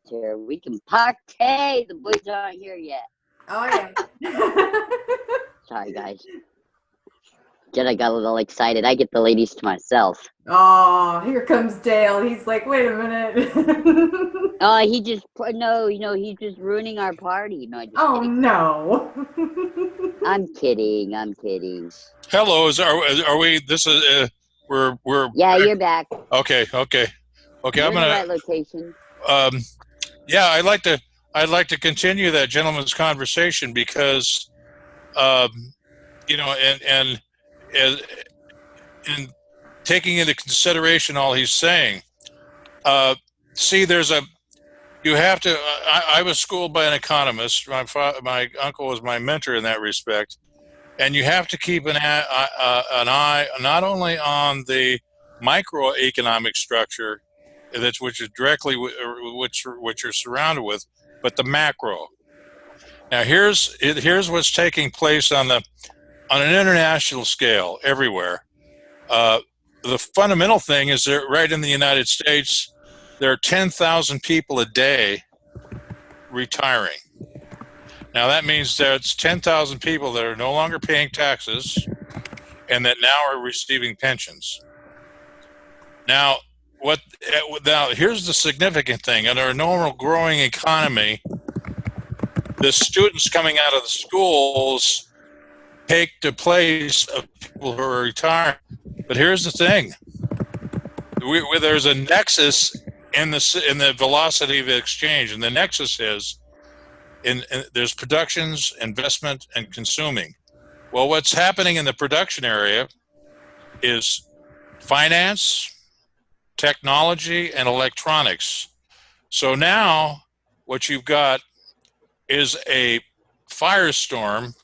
here. We can partay. The boys aren't here yet. Oh, yeah. Sorry, guys. I got a little excited. I get the ladies to myself. Oh, here comes Dale. He's like, wait a minute. He just he's just ruining our party. No, just Oh, kidding. no. I'm kidding. Hello, are we? This is we're. Yeah, you're back. Okay. You're I'm in the gonna. right location. Yeah, I'd like to continue that gentleman's conversation because, and in taking into consideration all he's saying, see, you have to. I was schooled by an economist. My uncle was my mentor in that respect, and you have to keep an eye not only on the microeconomic structure which is directly which you're surrounded with, but the macro. Now here's what's taking place on an international scale everywhere. The fundamental thing is that right in the United States, there are 10,000 people a day retiring. Now that means there's 10,000 people that are no longer paying taxes and that now are receiving pensions. Now here's the significant thing. Under a normal growing economy, the students coming out of the schools take the place of people who are retiring. But here's the thing. There's a nexus in the velocity of the exchange, and the nexus is there's productions, investment, and consuming. Well, what's happening in the production area is finance, technology, and electronics. So now what you've got is a firestorm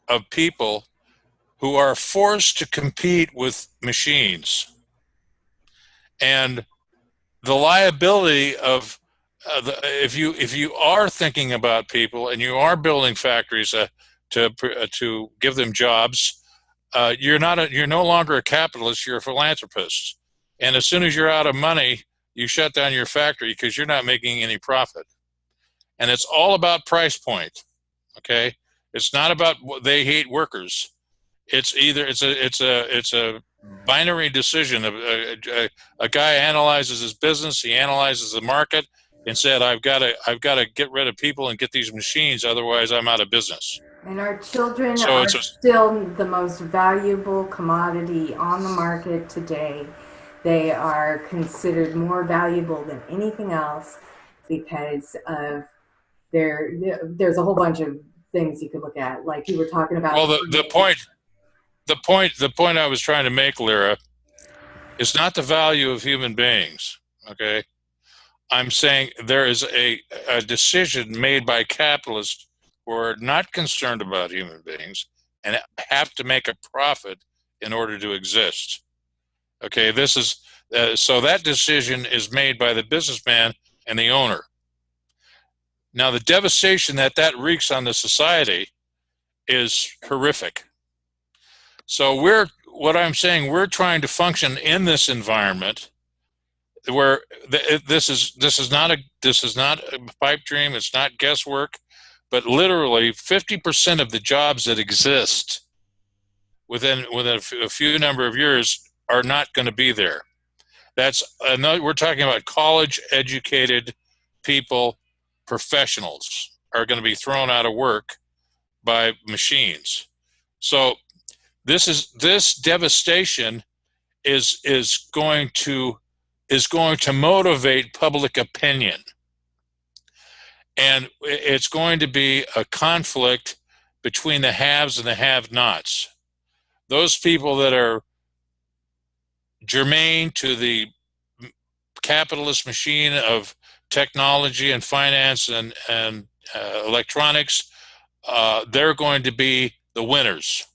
of people who are forced to compete with machines. And the liability of if you are thinking about people and you are building factories to give them jobs, you're no longer a capitalist, you're a philanthropist. And as soon as you're out of money, you shut down your factory because you're not making any profit. And it's all about price point. Okay, it's not about they hate workers. It's a binary decision. A guy analyzes his business, he analyzes the market, and said, I've got to get rid of people and get these machines, otherwise I'm out of business. And our children are still the most valuable commodity on the market today. They are considered more valuable than anything else because of there's a whole bunch of things you could look at, like you were talking about. Well, the point I was trying to make, Lyra, is not the value of human beings. Okay, I'm saying there is a decision made by capitalists who are not concerned about human beings and have to make a profit in order to exist. Okay, this is so that decision is made by the businessman and the owner. Now, the devastation that wreaks on the society is horrific. So we're trying to function in this environment where this is not a pipe dream. It's not guesswork, but literally 50% of the jobs that exist within a few number of years are not going to be there. We're talking about college-educated people, professionals are going to be thrown out of work by machines. So this devastation is going to motivate public opinion, and it's going to be a conflict between the haves and the have-nots. Those people that are germane to the capitalist machine of technology and finance and electronics, they're going to be the winners.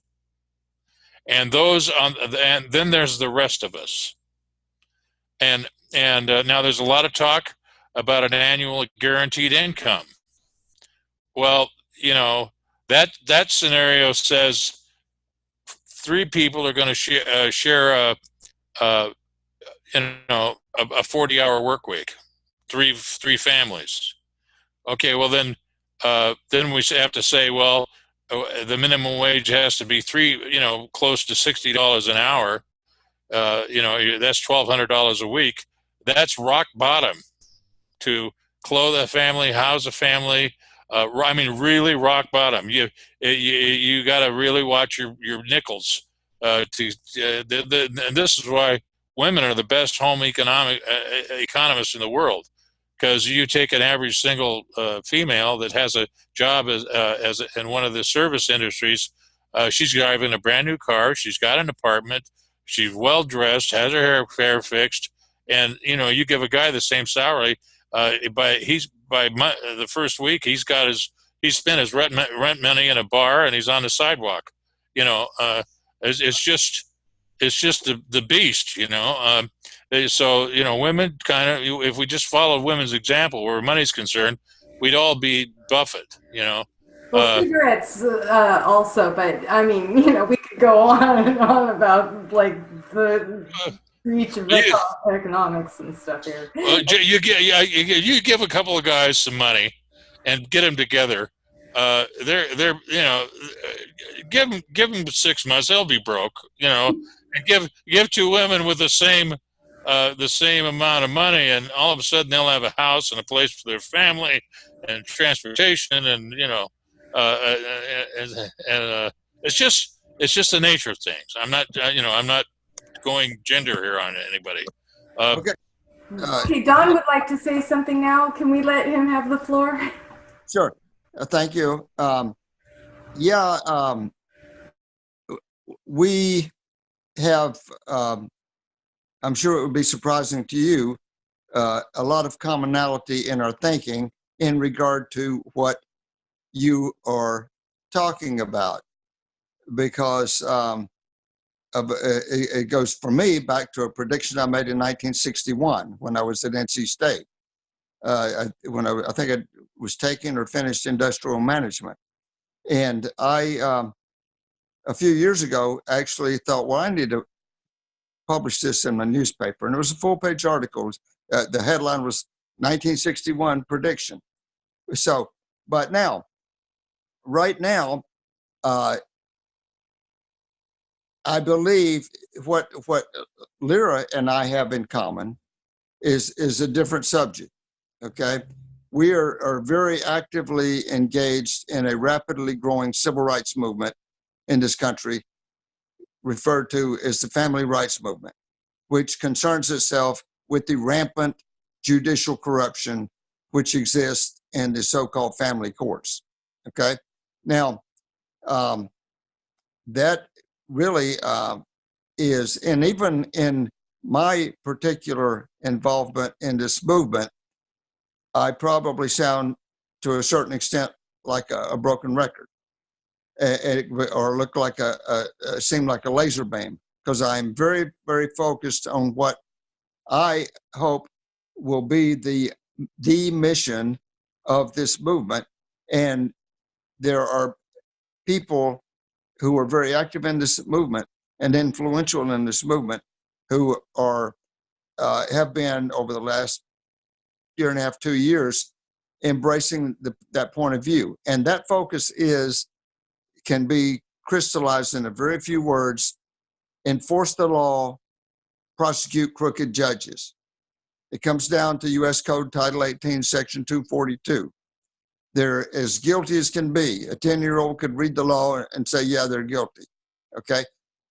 And then there's the rest of us. And now there's a lot of talk about an annual guaranteed income. Well, that scenario says 3 people are going to share a 40-hour work week. three families. Okay, well then we have to say, well, the minimum wage has to be close to $60 an hour. That's $1,200 a week. That's rock bottom to clothe a family, house a family. I mean, really rock bottom. You got to really watch your nickels. And this is why women are the best home economists in the world, because you take an average single female that has a job in one of the service industries. She's driving a brand new car. She's got an apartment. She's well dressed, has her hair fixed, and you give a guy the same salary. By the first week, he's spent his rent money in a bar, and he's on the sidewalk. It's just the beast. So women kind of, if we just followed women's example where money's concerned, we'd all be Buffett. Well, cigarettes also, but I mean, we could go on and on about like the reach of economics and stuff here. You give a couple of guys some money and get them together. They're give them 6 months, they'll be broke. And give two women with the same amount of money, and all of a sudden they'll have a house and a place for their family and transportation, and it's just the nature of things. I'm not going gender here on anybody. Okay. Okay, Don would like to say something now. Can we let him have the floor? Sure. Thank you. We have, I'm sure it would be surprising to you, a lot of commonality in our thinking in regard to what you are talking about, because it goes for me back to a prediction I made in 1961 when I was at NC State. I think I was taking or finished industrial management. And I, a few years ago, actually thought, well, I need to publish this in my newspaper. And it was a full-page article. The headline was 1961 prediction. So, but now, right now, I believe what Lyra and I have in common is a different subject. Okay, we are very actively engaged in a rapidly growing civil rights movement in this country, referred to as the family rights movement, which concerns itself with the rampant judicial corruption which exists in the so-called family courts. Okay, now that really is, and even in my particular involvement in this movement, I probably sound to a certain extent like a broken record, or look like seem like a laser beam, because I'm very, very focused on what I hope will be the mission of this movement. And there are people who are very active in this movement and influential in this movement who are have been over the last year and a half, 2 years, embracing that point of view. And that focus can be crystallized in a very few words: enforce the law, prosecute crooked judges. It comes down to U.S. Code Title 18, Section 242. They're as guilty as can be. A 10-year-old could read the law and say, yeah, they're guilty, okay?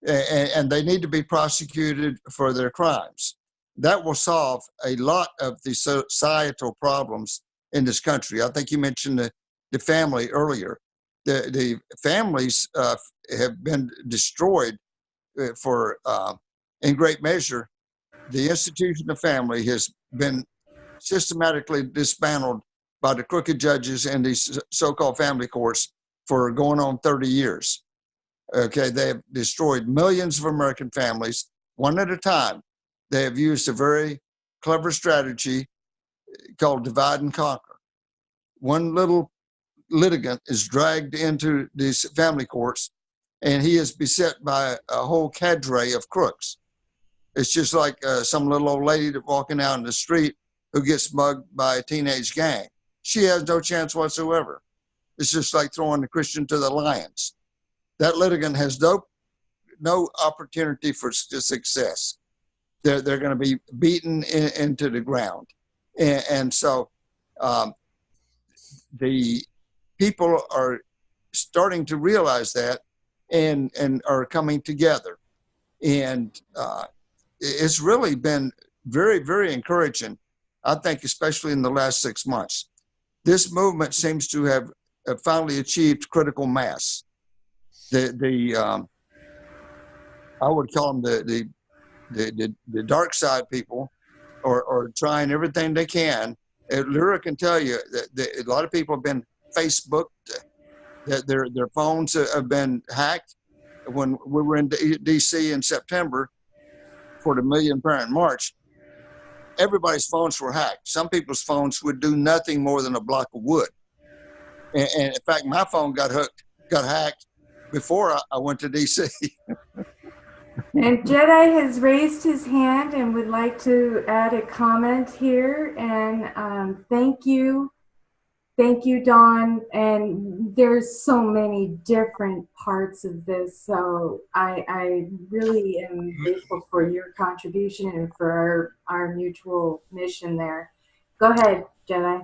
And they need to be prosecuted for their crimes. That will solve a lot of the societal problems in this country. I think you mentioned the family earlier. The families have been destroyed in great measure. The institution of family has been systematically dismantled by the crooked judges and these so-called family courts for going on 30 years. Okay, they have destroyed millions of American families, one at a time. They have used a very clever strategy called divide and conquer. One little litigant is dragged into these family courts, and he is beset by a whole cadre of crooks. It's just like some little old lady walking out in the street who gets mugged by a teenage gang. She has no chance whatsoever. It's just like throwing the Christian to the lions. That litigant has no opportunity for success. They're going to be beaten into the ground. And so the people are starting to realize that and are coming together. And it's really been very, very encouraging, I think, especially in the last 6 months. This movement seems to have finally achieved critical mass. I would call them the dark side people are trying everything they can. Lyra can tell you that a lot of people have been Facebooked, that their phones have been hacked. When we were in DC in September for the Million Parent March, everybody's phones were hacked. Some people's phones would do nothing more than a block of wood. And in fact, my phone got hacked before I went to DC. And Jedi has raised his hand and would like to add a comment here. And thank you, Dawn. And there's so many different parts of this. So I really am grateful for your contribution and for our mutual mission there. Go ahead, Jedi.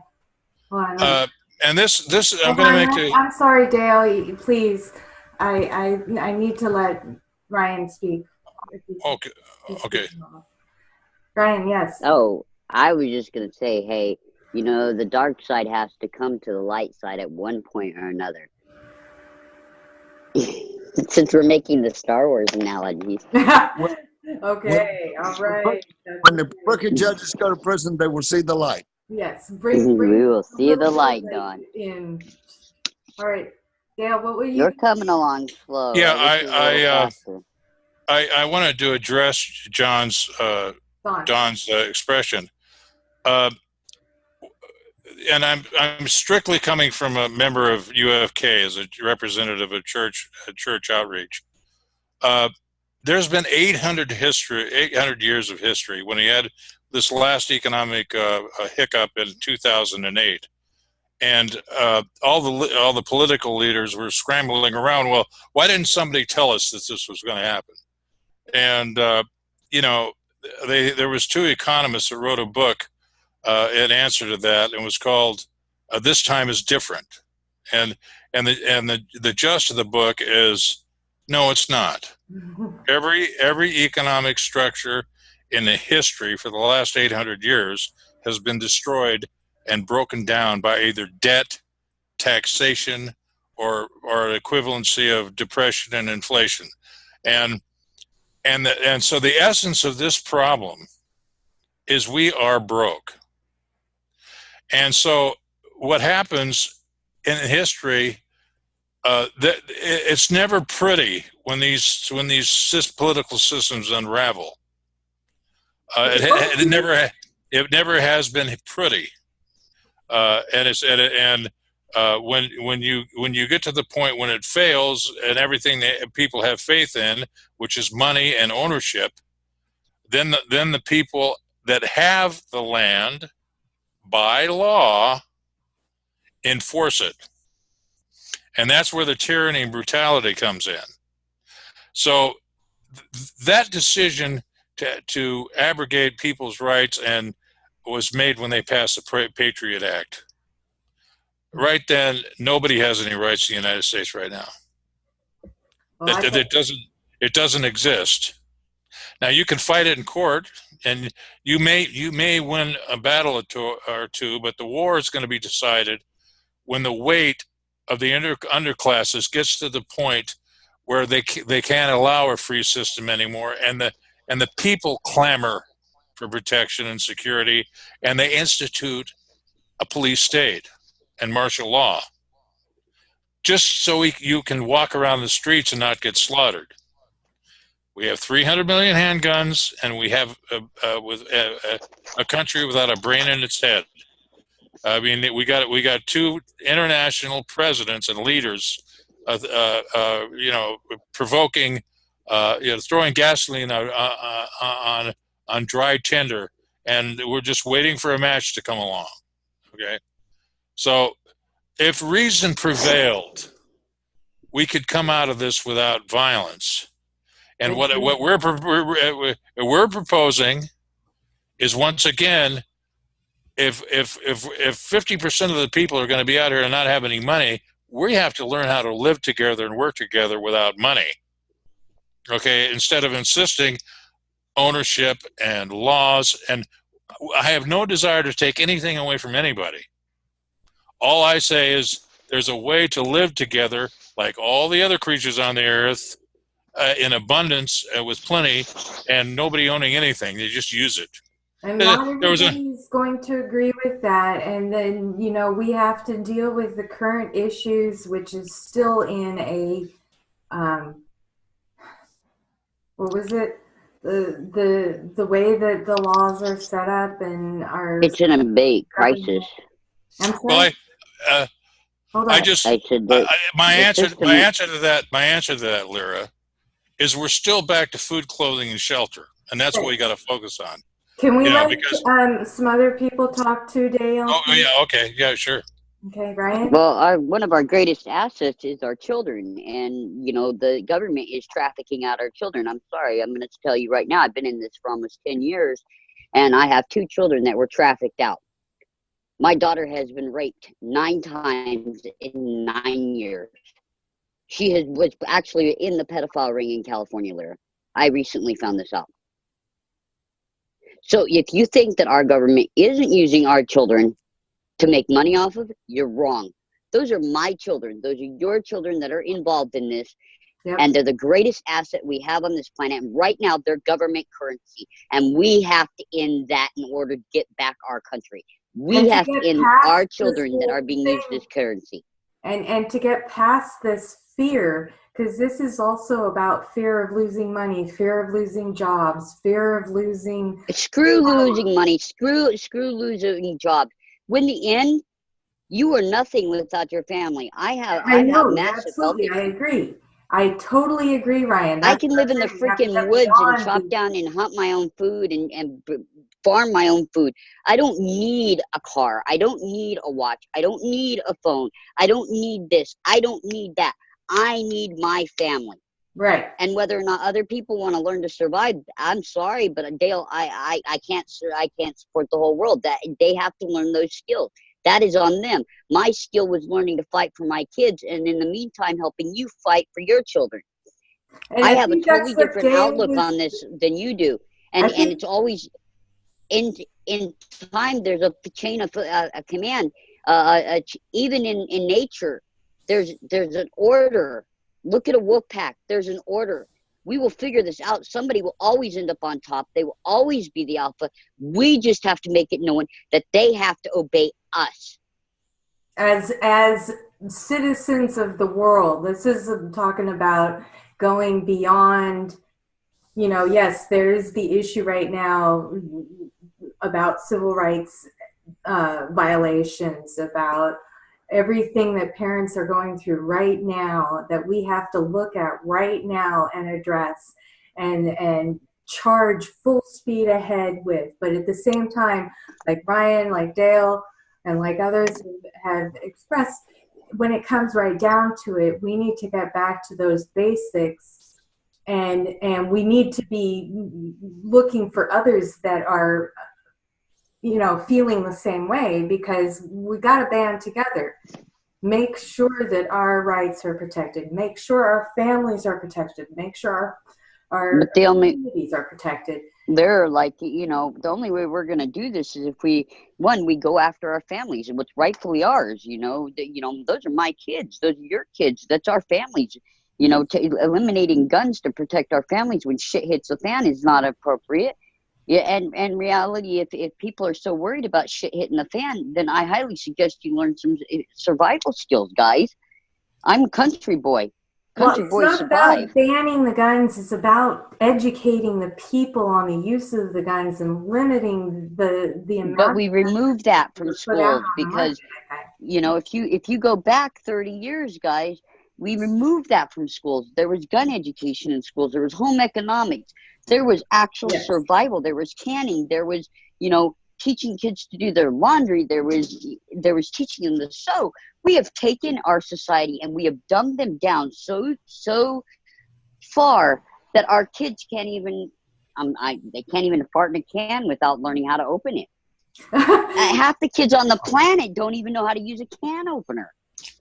And this I'm going to make. I'm sorry, Dale. Please, I need to let Ryan speak. Okay. Ryan, yes. Oh, I was just going to say, hey, you know, the dark side has to come to the light side at one point or another. Since we're making the Star Wars analogies. Okay, all right. When the crooked judges go to prison, they will see the light. Yes, we will see the light, Dawn. All right, Dale, what were you? You're coming along slow. Yeah, I wanted to address Don's expression, and I'm strictly coming from a member of UFK as a representative of church outreach. There's been 800 years of history. When he had this last economic hiccup in 2008, and all the political leaders were scrambling around. Well, why didn't somebody tell us that this was going to happen? And you know, there was 2 economists that wrote a book in answer to that, and it was called "This Time Is Different." And the gist of the book is, no, it's not. Every economic structure in the history for the last 800 years has been destroyed and broken down by either debt, taxation, or equivalency of depression and inflation. And so the essence of this problem is we are broke. And so what happens in history, it's never pretty when these political systems unravel. It never has been pretty. When you get to the point when it fails and everything that people have faith in, which is money and ownership, then the people that have the land by law enforce it, and that's where the tyranny and comes in. So that decision to abrogate people's rights and was made when they passed the Patriot Act. Right then, nobody has any rights in the United States right now. Well, it doesn't exist. Now you can fight it in court, and you may win a battle or two, but the war is going to be decided when the weight of the underclasses gets to the point where they can't allow a free system anymore, and the people clamor for protection and security, and they institute a police state and martial law, just so you can walk around the streets and not get slaughtered. We have 300 million handguns, and we have a country without a brain in its head. I mean, we got 2 international presidents and leaders, provoking, throwing gasoline on dry tinder and we're just waiting for a match to come along. Okay, so if reason prevailed, we could come out of this without violence. And what we're proposing is, once again, if 50% of the people are going to be out here and not have any money, we have to learn how to live together and work together without money. Okay, instead of insisting ownership and laws, and I have no desire to take anything away from anybody. All I say is there's a way to live together like all the other creatures on the earth, in abundance, with plenty, and nobody owning anything. They just use it. And not everybody's going to agree with that. And then, you know, we have to deal with the current issues, which is still in a, what was it? The way that the laws are set up and are. It's in a big crisis. I'm sorry? Well, Hold on. I just my answer to that, Lyra, is we're still back to food, clothing, and shelter, and that's what we got to focus on. Can we let some other people talk too, Dale? Oh, yeah, okay, yeah, sure. Okay, Brian? Well, one of our greatest assets is our children, and, you know, the government is trafficking out our children. I'm sorry, I'm going to tell you right now, I've been in this for almost 10 years, and I have 2 children that were trafficked out. My daughter has been raped 9 times in 9 years. She was actually in the pedophile ring in California, Lyra. I recently found this out. So if you think that our government isn't using our children to make money off of, you're wrong. Those are my children. Those are your children that are involved in this. Yep. And they're the greatest asset we have on this planet. And right now, they're government currency. And we have to end that in order to get back our country. We have to end our children that are being used as currency. And to get past this fear, because this is also about fear of losing money, fear of losing jobs, fear of losing. Screw losing money. Screw losing jobs. When the end, you are nothing without your family. I have massive absolutely. I agree. I totally agree, Ryan. I can live in the freaking woods and chop down and hunt my own food and farm my own food. I don't need a car. I don't need a watch. I don't need a phone. I don't need this. I don't need that. I need my family. Right. And whether or not other people want to learn to survive, I'm sorry, but Dale, I can't support the whole world. That they have to learn those skills. That is on them. My skill was learning to fight for my kids, and in the meantime, helping you fight for your children. I have a totally different outlook on this than you do, and it's always in time. There's a chain of a command. Even in nature, there's an order. Look at a wolf pack. There's an order. We will figure this out. Somebody will always end up on top. They will always be the alpha. We just have to make it known that they have to obey us. As citizens of the world, this is talking about going beyond, you know, yes, there is the issue right now about civil rights violations, about everything that parents are going through right now that we have to look at right now and address and charge full speed ahead with. But at the same time, like Brian, like Dale, and like others have expressed, when it comes right down to it, we need to get back to those basics, and we need to be looking for others that are, you know, feeling the same way, because we got to band together. Make sure that our rights are protected. Make sure our families are protected. Make sure our communities are protected. They're like, you know, the only way we're going to do this is if we go after our families and what's rightfully ours. You know, those are my kids. Those are your kids. That's our families. You know, eliminating guns to protect our families when shit hits the fan is not appropriate. Yeah, and reality, if people are so worried about shit hitting the fan, then I highly suggest you learn some survival skills, guys. I'm a country boy. Country boys survive. It's not about banning the guns. It's about educating the people on the use of the guns and limiting the amount. But we removed that from schools because, you know, if you go back 30 years, guys, we removed that from schools. There was gun education in schools. There was home economics. There was actual survival. There was canning. There was, teaching kids to do their laundry. There was teaching them to sew. We have taken our society and we have dumbed them down so far that our kids can't even they can't even fart in a can without learning how to open it. Half the kids on the planet don't even know how to use a can opener.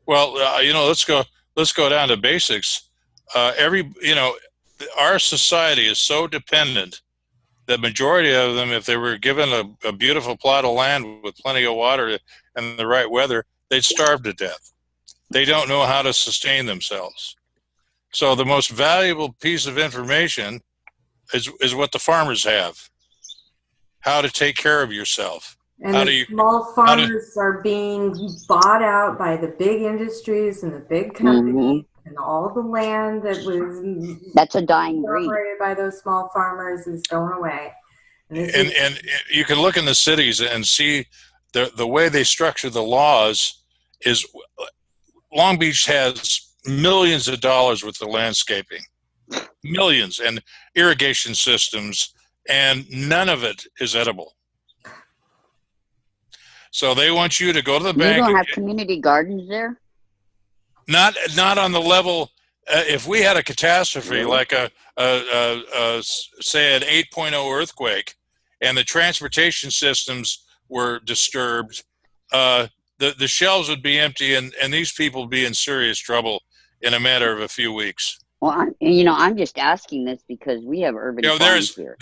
Well, let's go down to basics. Our society is so dependent. The majority of them, if they were given a beautiful plot of land with plenty of water and the right weather, they'd starve to death. They don't know how to sustain themselves. So the most valuable piece of information is what the farmers have. How to take care of yourself. And small farmers are being bought out by the big industries and the big companies, and all the land that's a dying breed by those small farmers is going away. And you can look in the cities and see the way they structure the laws is Long Beach has millions of dollars worth of landscaping, millions, and irrigation systems, and none of it is edible. So they want you to go to the bank. You don't have community gardens there? Not on the level. If we had a catastrophe like say an 8.0 earthquake, and the transportation systems were disturbed, the shelves would be empty, and these people would be in serious trouble in a matter of a few weeks. Well, I'm just asking this because we have urban farms here.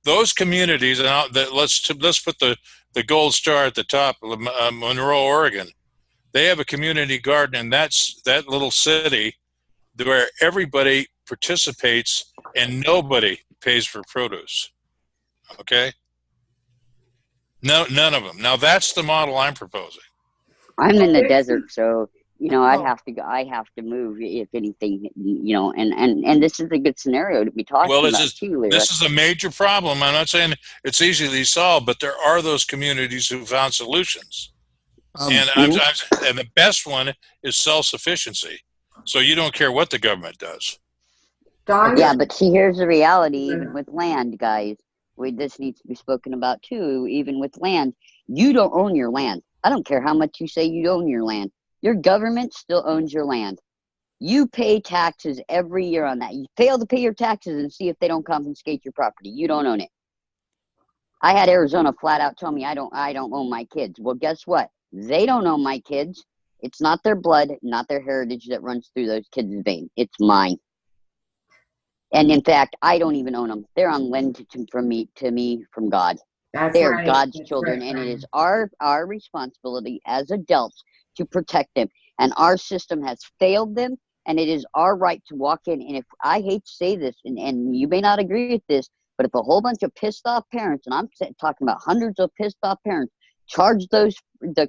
Those communities, and let's put the gold star at the top, Monroe, Oregon. They have a community garden, and that's that little city where everybody participates and nobody pays for produce. Okay? No, none of them. Now that's the model I'm proposing. I'm in the desert, so I have to move if anything, and this is a good scenario to be talking about too, Lyra. This is a major problem. I'm not saying it's easily solved, but there are those communities who found solutions. And the best one is self-sufficiency. So you don't care what the government does. Yeah, but see, here's the reality, even with land, guys. This needs to be spoken about too, even with land. You don't own your land. I don't care how much you say you own your land. Your government still owns your land. You pay taxes every year on that. You fail to pay your taxes and see if they don't confiscate your property. You don't own it. I had Arizona flat out tell me I don't own my kids. Well, guess what? They don't own my kids. It's not their blood, not their heritage that runs through those kids' veins. It's mine. And in fact, I don't even own them. They're on lend from me from God. They're right. God's children, and it is our responsibility as adults to protect them. And our system has failed them, and it is our right to walk in. And if I hate to say this, and you may not agree with this, but if a whole bunch of pissed off parents, and I'm talking about hundreds of pissed off parents, charge the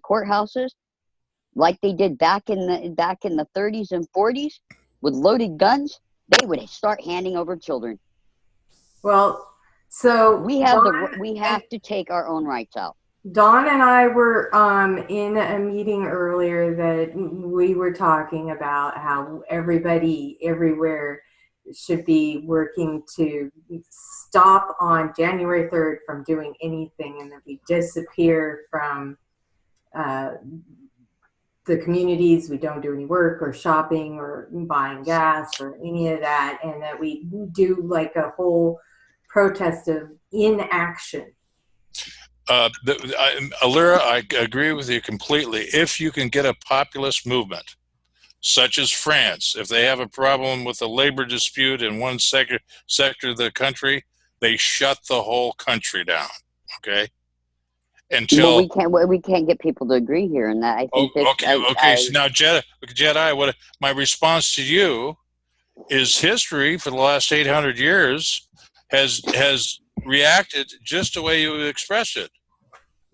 courthouses like they did back in the 30s and 40s with loaded guns, they would start handing over children. Well, so we have to take our own rights out. Dawn and I were in a meeting earlier that we were talking about how everybody everywhere should be working to stop on January 3rd from doing anything, and that we disappear from the communities. We don't do any work or shopping or buying gas or any of that, and that we do like a whole protest of inaction. Lyra, I agree with you completely. If you can get a populist movement, such as France, if they have a problem with a labor dispute in one sector of the country, they shut the whole country down. Okay. Until we can't get people to agree here, and that I think. So now, Jedi, what my response to you is: history for the last 800 years has reacted just the way you expressed it.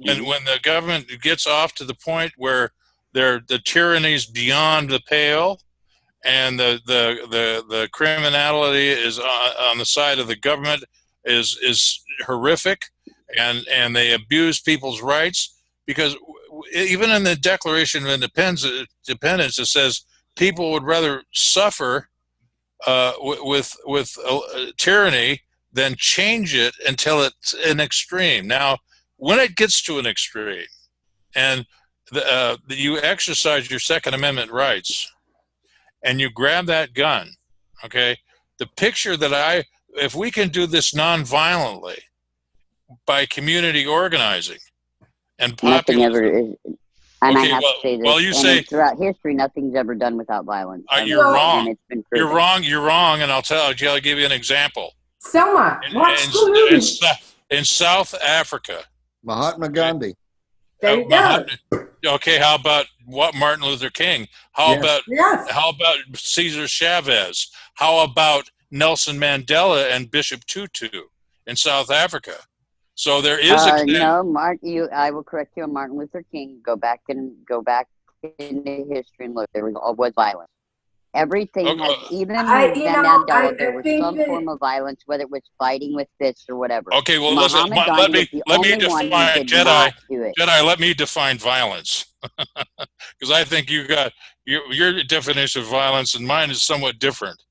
And when the government gets off to the point where the tyranny's beyond the pale, and the criminality is on the side of the government is horrific, and they abuse people's rights, because even in the Declaration of Independence it says people would rather suffer with tyranny then change it until it's an extreme. Now, when it gets to an extreme and you exercise your Second Amendment rights and you grab that gun, okay, the picture that if we can do this non-violently by community organizing and Nothing populism. ever is, and Okay, I have to say this. well, you say throughout history, nothing's ever done without violence. you're wrong. And it's been You're proven. wrong. You're wrong, and I'll give you an example. Selma, watch the movie. In South Africa, Mahatma Gandhi. There you go. Okay, how about Martin Luther King? How about Cesar Chavez? How about Nelson Mandela and Bishop Tutu in South Africa? So there is no, I will correct you on Martin Luther King. Go back into history and look. There was violence. Everything has, even Mandela, there was some form of violence, whether it was fighting with fists or whatever. Okay, well, listen, let me define Jedi. Let me define violence, because I think you got your definition of violence and mine is somewhat different.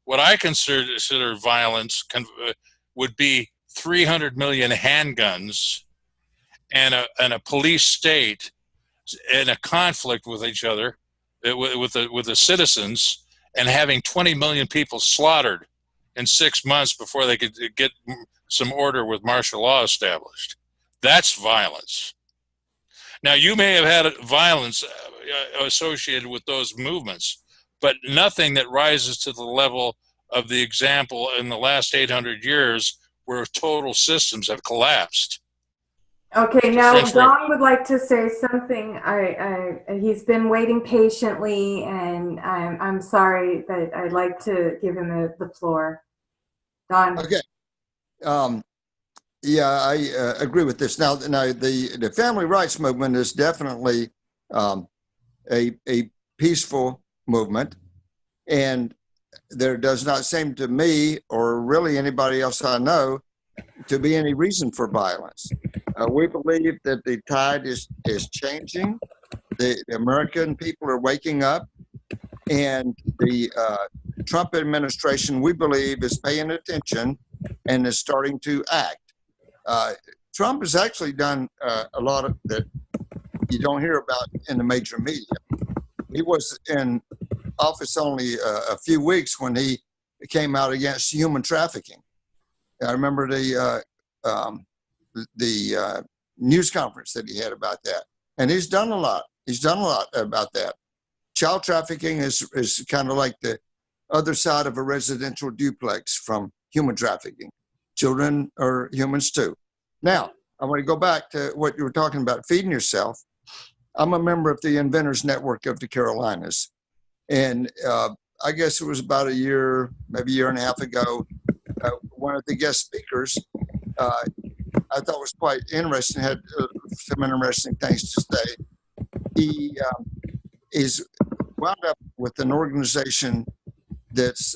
What I consider violence would be 300 million handguns and a police state in a conflict with each other, with the citizens, and having 20 million people slaughtered in 6 months before they could get some order with martial law established. That's violence. Now, you may have had violence associated with those movements, but nothing that rises to the level of the example in the last 800 years where total systems have collapsed. Okay, now Don would like to say something. He's been waiting patiently, and I'm sorry, but I'd like to give him the floor. Don. Okay. Yeah, I agree with this. Now the family rights movement is definitely a peaceful movement, and there does not seem to me, or really anybody else I know, to be any reason for violence. We believe that the tide is changing. The American people are waking up, and the Trump administration, we believe, is paying attention and is starting to act. Trump has actually done a lot of that you don't hear about in the major media. He was in office only a few weeks when he came out against human trafficking. I remember the news conference that he had about that, and he's done a lot. He's done a lot about that. Child trafficking is kind of like the other side of a residential duplex from human trafficking. Children are humans too. Now, I want to go back to what you were talking about, feeding yourself. I'm a member of the Inventors Network of the Carolinas, and I guess it was about a year, maybe a year and a half ago, one of the guest speakers I thought was quite interesting, had some interesting things to say. He is wound up with an organization that's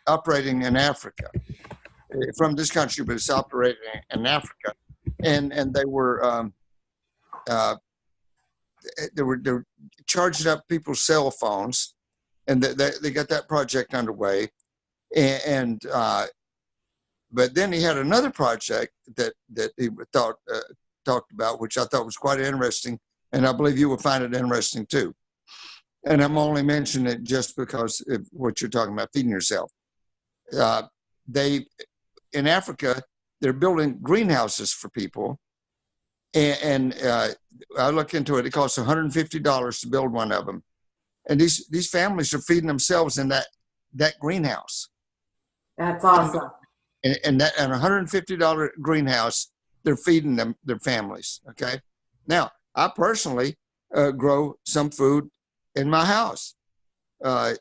operating in Africa, from this country, but it's operating in Africa. And they were charging up people's cell phones, and they got that project underway. And but then he had another project that he talked about, which I thought was quite interesting, and I believe you will find it interesting too. And I'm only mentioning it just because of what you're talking about, feeding yourself. In Africa, they're building greenhouses for people, and I look into it. It costs $150 to build one of them, and these families are feeding themselves in that greenhouse. That's awesome. And that $150 greenhouse, they're feeding their families. Okay. Now, I personally grow some food in my house. All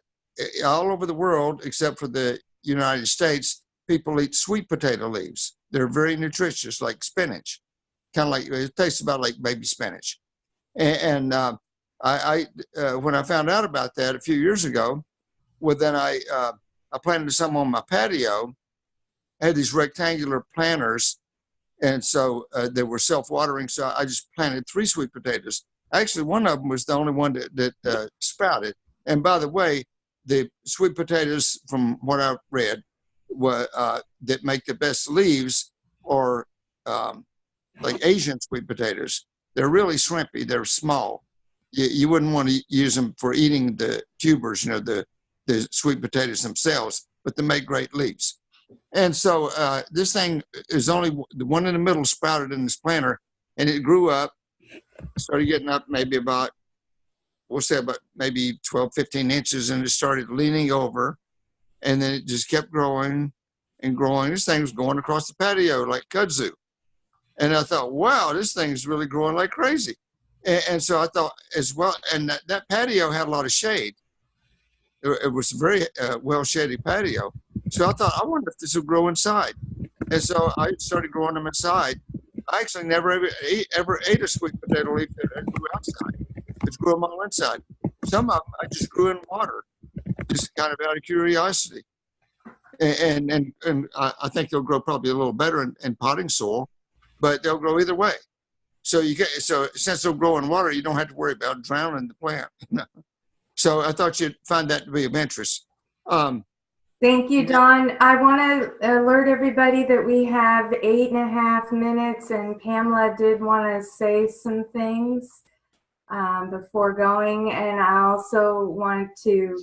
over the world, except for the United States, people eat sweet potato leaves. They're very nutritious, like spinach. Kind of like, it tastes about like baby spinach. And I when I found out about that a few years ago, well, then I planted some on my patio. I had these rectangular planters, and so they were self-watering. So I just planted 3 sweet potatoes. Actually, one of them was the only one that sprouted. And by the way, the sweet potatoes, from what I read, that make the best leaves are like Asian sweet potatoes. They're really shrimpy. They're small. You wouldn't want to use them for eating the tubers, the sweet potatoes themselves, but they make great leaves. And so this thing is only the one in the middle sprouted in this planter, and it grew up, started getting up maybe about, we'll say about maybe 12, 15 inches, and it started leaning over, and then it just kept growing and growing. This thing was going across the patio like kudzu. And I thought, wow, this thing is really growing like crazy. And so I thought as well, and that patio had a lot of shade. It was a very well-shaded patio. So I thought, I wonder if this will grow inside. And so I started growing them inside. I actually never ever ate a sweet potato leaf that grew outside. It grew them all inside. Some of them I just grew in water, just kind of out of curiosity. And I think they'll grow probably a little better in potting soil, but they'll grow either way. So since they'll grow in water, you don't have to worry about drowning the plant. So I thought you'd find that to be of interest. Thank you, Don. I want to alert everybody that we have 8.5 minutes, and Pamela did want to say some things before going. And I also want to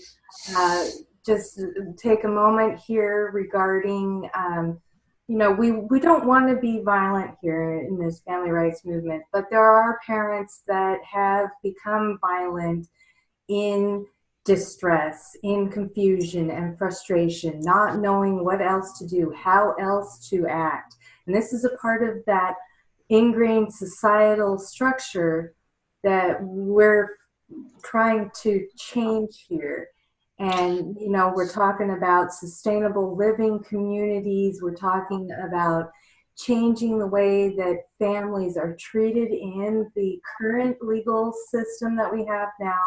just take a moment here regarding, we don't want to be violent here in this family rights movement, but there are parents that have become violent in distress, in confusion and frustration, not knowing what else to do, how else to act. And this is a part of that ingrained societal structure that we're trying to change here. And, we're talking about sustainable living communities. We're talking about changing the way that families are treated in the current legal system that we have now,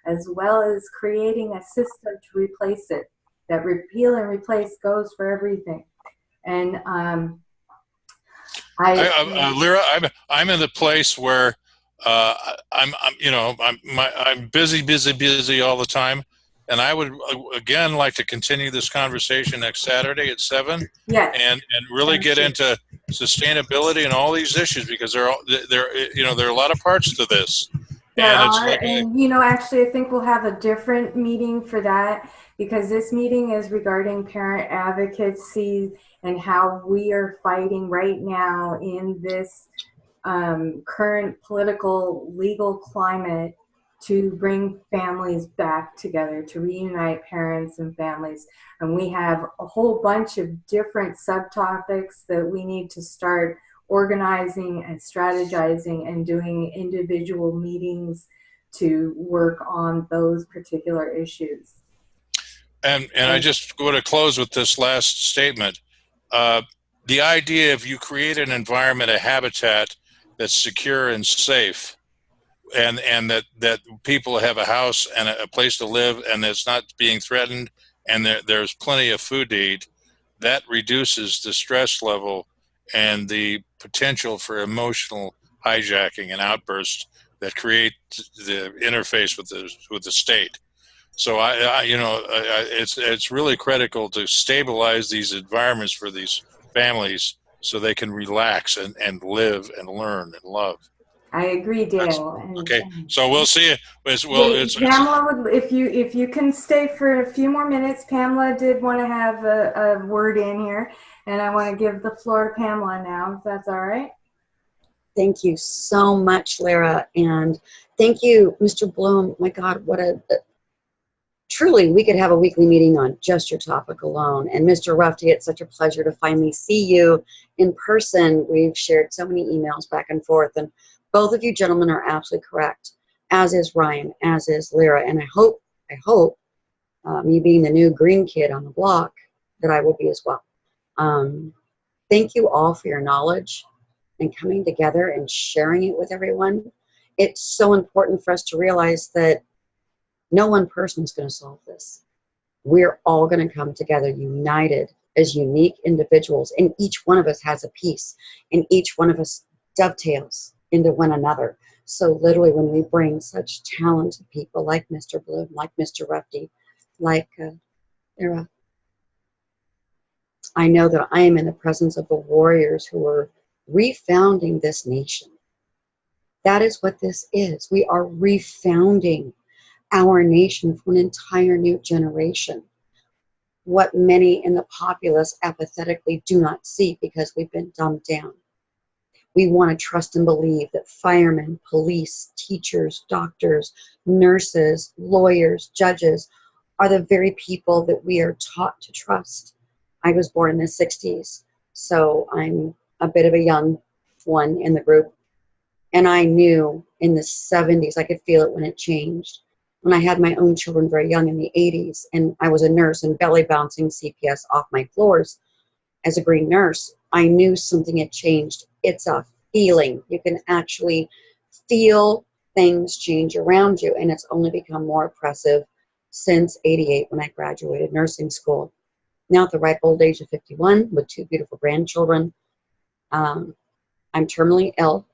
as well as creating a system to replace it. That repeal and replace goes for everything. And Lyra, I'm in the place where I'm busy all the time, and I would again like to continue this conversation next Saturday at 7. Yes. And really get into sustainability and all these issues, because there are a lot of parts to this. Actually, I think we'll have a different meeting for that, because this meeting is regarding parent advocacy and how we are fighting right now in this current political, legal climate to bring families back together, to reunite parents and families. And we have a whole bunch of different subtopics that we need to start organizing and strategizing and doing individual meetings to work on those particular issues. And I just want to close with this last statement. The idea of you create an environment, a habitat that's secure and safe, and that people have a house and a place to live, and it's not being threatened, and there's plenty of food to eat, that reduces the stress level and the potential for emotional hijacking and outbursts that create the interface with the state. So it's really critical to stabilize these environments for these families so they can relax and live and learn and love. I agree, Dale. Okay, so we'll see. Pamela, if you can stay for a few more minutes, Pamela did want to have a word in here, and I want to give the floor to Pamela now, if that's all right. Thank you so much, Lyra, and thank you, Mr. Bloom. My God, truly, we could have a weekly meeting on just your topic alone. And Mr. Rufty, it's such a pleasure to finally see you in person. We've shared so many emails back and forth, and both of you gentlemen are absolutely correct, as is Ryan, as is Lyra. And I hope, me being the new green kid on the block, that I will be as well. Thank you all for your knowledge and coming together and sharing it with everyone. It's so important for us to realize that no one person is going to solve this. We're all going to come together united as unique individuals, and each one of us has a piece, and each one of us dovetails into one another. So literally, when we bring such talented people like Mr. Bloom, like Mr. Rufty, like Lyra, I know that I am in the presence of the warriors who are refounding this nation. That is what this is. We are refounding our nation for an entire new generation. What many in the populace apathetically do not see because we've been dumbed down. We want to trust and believe that firemen, police, teachers, doctors, nurses, lawyers, judges are the very people that we are taught to trust. I was born in the 60s, so I'm a bit of a young one in the group. And I knew in the 70s, I could feel it when it changed. When I had my own children very young in the 80s, and I was a nurse and belly bouncing CPS off my floors as a green nurse, I knew something had changed. It's a feeling. You can actually feel things change around you, and it's only become more oppressive since 88 when I graduated nursing school. Now at the ripe old age of 51 with 2 beautiful grandchildren, I'm terminally ill,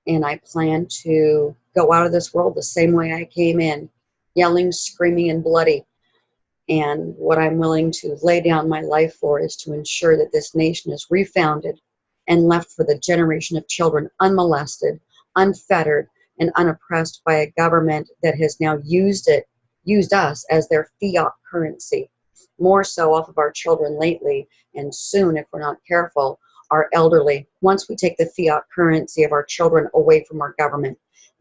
and I plan to go out of this world the same way I came in, yelling, screaming, and bloody. And what I'm willing to lay down my life for is to ensure that this nation is refounded and left for the generation of children unmolested, unfettered, and unoppressed by a government that has now used us as their fiat currency, more so off of our children lately, and soon, if we're not careful, our elderly. Once we take the fiat currency of our children away from our government,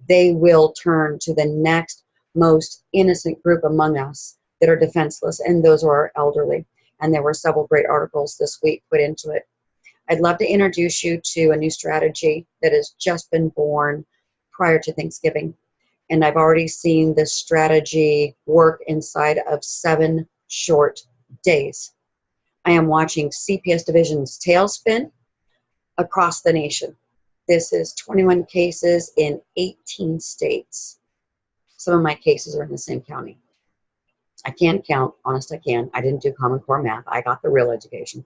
they will turn to the next most innocent group among us that are defenseless, and those are our elderly. And there were several great articles this week put into it. I'd love to introduce you to a new strategy that has just been born prior to Thanksgiving. And I've already seen this strategy work inside of 7 short days. I am watching CPS divisions tailspin across the nation. This is 21 cases in 18 states. Some of my cases are in the same county. I can't count, honest I can. I didn't do Common Core math. I got the real education.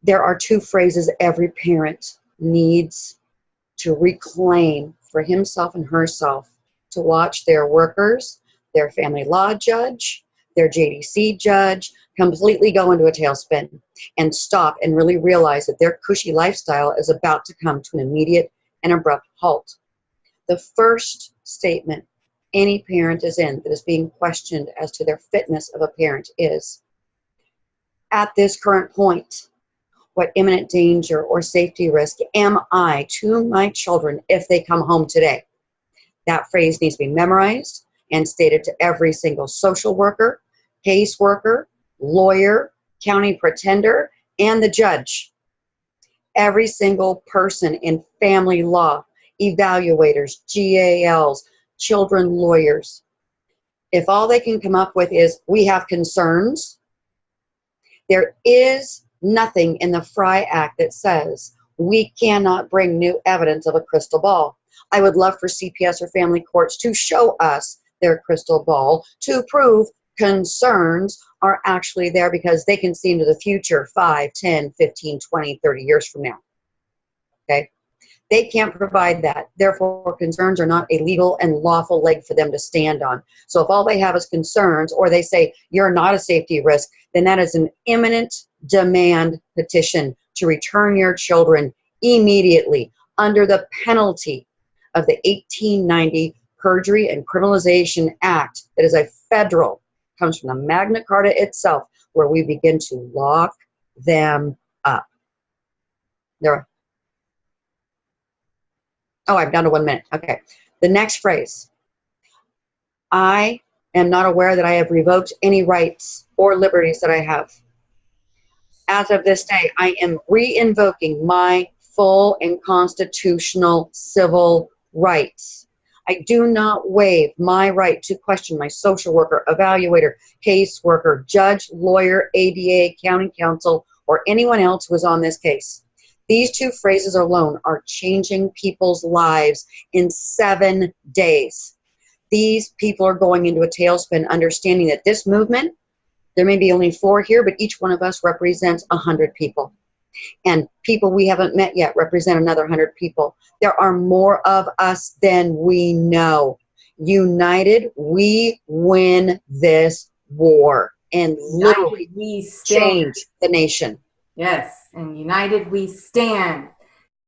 There are 2 phrases every parent needs to reclaim for himself and herself to watch their workers, their family law judge, their JDC judge completely go into a tailspin and stop and really realize that their cushy lifestyle is about to come to an immediate and abrupt halt. The first statement any parent is in that is being questioned as to their fitness of a parent is, at this current point, what imminent danger or safety risk am I to my children if they come home today? That phrase needs to be memorized and stated to every single social worker, caseworker, lawyer, county pretender, and the judge. Every single person in family law, evaluators, GALs, children lawyers. If all they can come up with is, we have concerns, there is nothing in the Fry Act that says we cannot bring new evidence of a crystal ball. I would love for CPS or family courts to show us their crystal ball to prove concerns are actually there, because they can see into the future 5, 10, 15, 20, 30 years from now. Okay? They can't provide that. Therefore, concerns are not a legal and lawful leg for them to stand on. So if all they have is concerns, or they say you're not a safety risk, then that is an imminent demand petition to return your children immediately under the penalty of the 1890 Perjury and Criminalization Act that is a federal, comes from the Magna Carta itself, where we begin to lock them up. I'm down to 1 minute. Okay. The next phrase. I am not aware that I have revoked any rights or liberties that I have. As of this day, I am re-invoking my full and constitutional civil rights. I do not waive my right to question my social worker, evaluator, caseworker, judge, lawyer, ADA, county counsel, or anyone else who is on this case. These 2 phrases alone are changing people's lives in 7 days. These people are going into a tailspin, understanding that this movement, there may be only 4 here, but each one of us represents 100 people. And people we haven't met yet represent another 100 people. There are more of us than we know. United, we win this war. and literally we stand. change the nation. Yes, and united we stand.